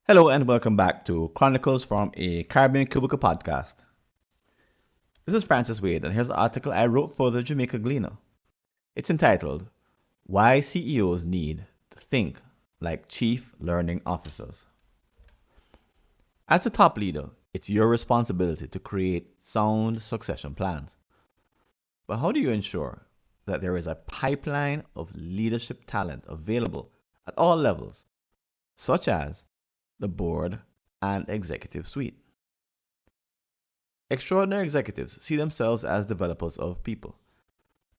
Hello and welcome back to Chronicles from a Caribbean Cubicle podcast. This is Francis Wade, and here's the article I wrote for the Jamaica Gleaner. It's entitled Why CEOs Need to Think Like Chief Learning Officers. As a top leader, it's your responsibility to create sound succession plans. But how do you ensure that there is a pipeline of leadership talent available at all levels, such as the board and executive suite? Extraordinary executives see themselves as developers of people.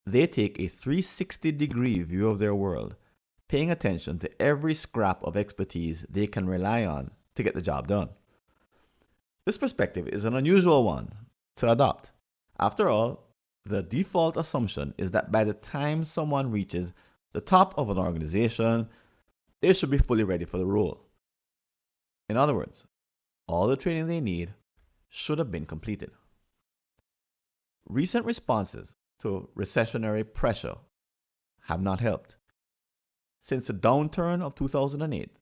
They take a 360-degree view of their world, paying attention to every scrap of expertise they can rely on to get the job done. This perspective is an unusual one to adopt. After all, the default assumption is that by the time someone reaches the top of an organization, they should be fully ready for the role. In other words, all the training they need should have been completed. Recent responses to recessionary pressure have not helped. Since the downturn of 2008,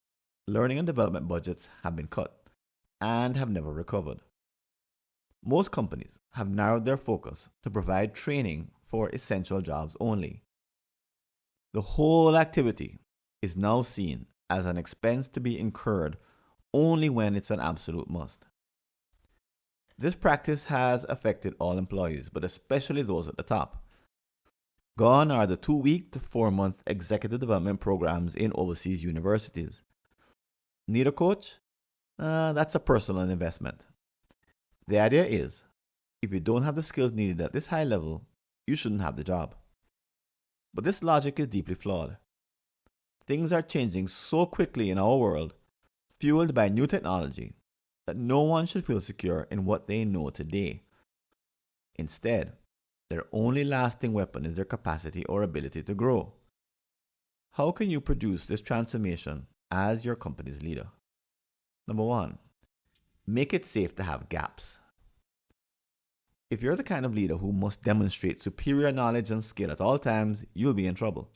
learning and development budgets have been cut and have never recovered. Most companies have narrowed their focus to provide training for essential jobs only. The whole activity is now seen as an expense to be incurred only when it's an absolute must. This practice has affected all employees, but especially those at the top. Gone are the 2 week to 4 month executive development programs in overseas universities. Need a coach? That's a personal investment. The idea is, if you don't have the skills needed at this high level, you shouldn't have the job. But this logic is deeply flawed. Things are changing so quickly in our world, fueled by new technology, that no one should feel secure in what they know today. Instead, their only lasting weapon is their capacity or ability to grow. How can you produce this transformation as your company's leader? Number one, make it safe to have gaps. If you're the kind of leader who must demonstrate superior knowledge and skill at all times, you'll be in trouble.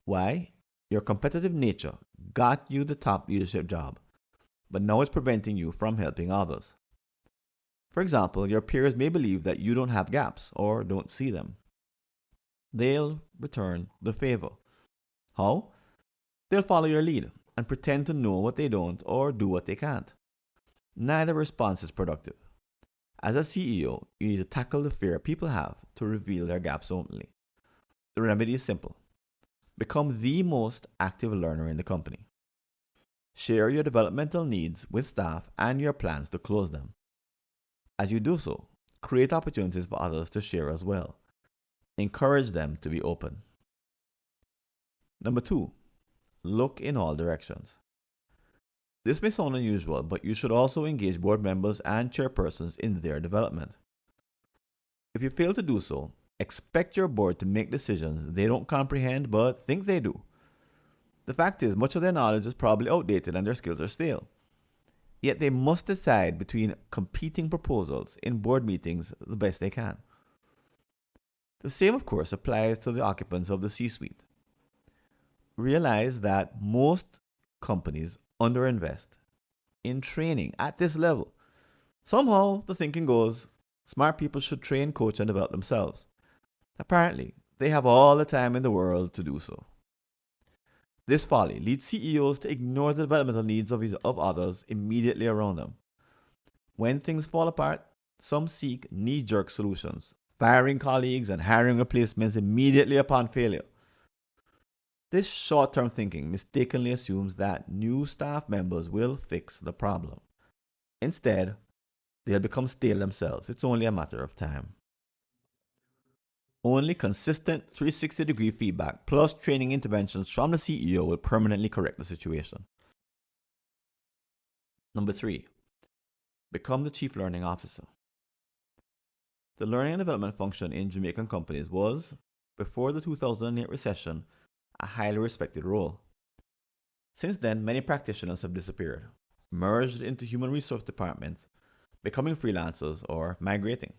Why? Your competitive nature got you the top leadership job, but now it's preventing you from helping others. For example, your peers may believe that you don't have gaps or don't see them. They'll return the favor. How? They'll follow your lead and pretend to know what they don't or do what they can't. Neither response is productive. As a CEO, you need to tackle the fear people have to reveal their gaps openly. The remedy is simple. Become the most active learner in the company. Share your developmental needs with staff and your plans to close them. As you do so, create opportunities for others to share as well. Encourage them to be open. Number two, look in all directions. This may sound unusual, but you should also engage board members and chairpersons in their development. If you fail to do so, expect your board to make decisions they don't comprehend but think they do. The fact is, much of their knowledge is probably outdated and their skills are stale. Yet they must decide between competing proposals in board meetings the best they can. The same, of course, applies to the occupants of the C suite. Realize that most companies underinvest in training at this level. Somehow the thinking goes smart people should train, coach, and develop themselves. Apparently, they have all the time in the world to do so. This folly leads CEOs to ignore the developmental needs of others immediately around them. When things fall apart, some seek knee jerk solutions, firing colleagues and hiring replacements immediately upon failure. This short term thinking mistakenly assumes that new staff members will fix the problem. Instead, they'll become stale themselves. It's only a matter of time. Only consistent 360-degree feedback plus training interventions from the CEO will permanently correct the situation. Number three, become the Chief Learning Officer. The learning and development function in Jamaican companies was, before the 2008 recession, a highly respected role. Since then, many practitioners have disappeared, merged into human resource departments, becoming freelancers, or migrating.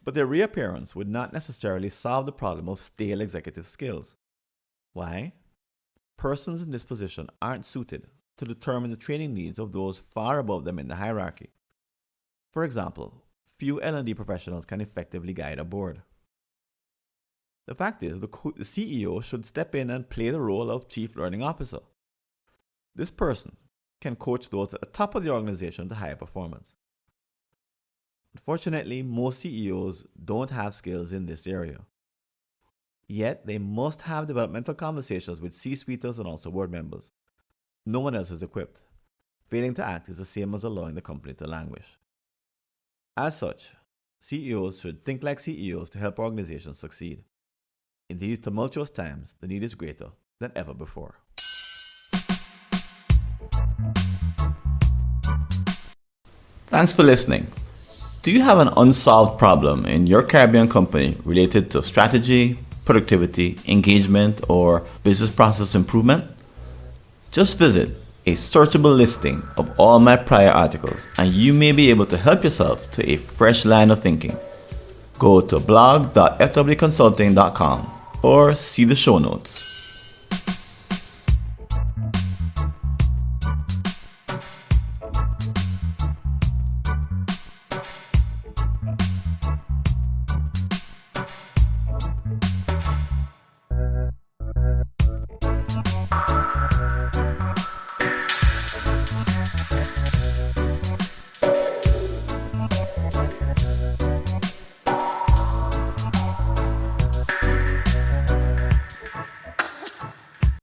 But their reappearance would not necessarily solve the problem of stale executive skills. Why? Persons in this position aren't suited to determine the training needs of those far above them in the hierarchy. For example, few L&D professionals can effectively guide a board. The fact is, the CEO should step in and play the role of Chief Learning Officer. This person can coach those at the top of the organization to higher performance. Unfortunately, most CEOs don't have skills in this area. Yet, they must have developmental conversations with C-suiters and also board members. No one else is equipped. Failing to act is the same as allowing the company to languish. As such, CEOs should think like CEOs to help organizations succeed. In these tumultuous times, the need is greater than ever before. Thanks for listening. Do you have an unsolved problem in your Caribbean company related to strategy, productivity, engagement, or business process improvement? Just visit a searchable listing of all my prior articles and you may be able to help yourself to a fresh line of thinking. Go to blog.fwconsulting.com or see the show notes.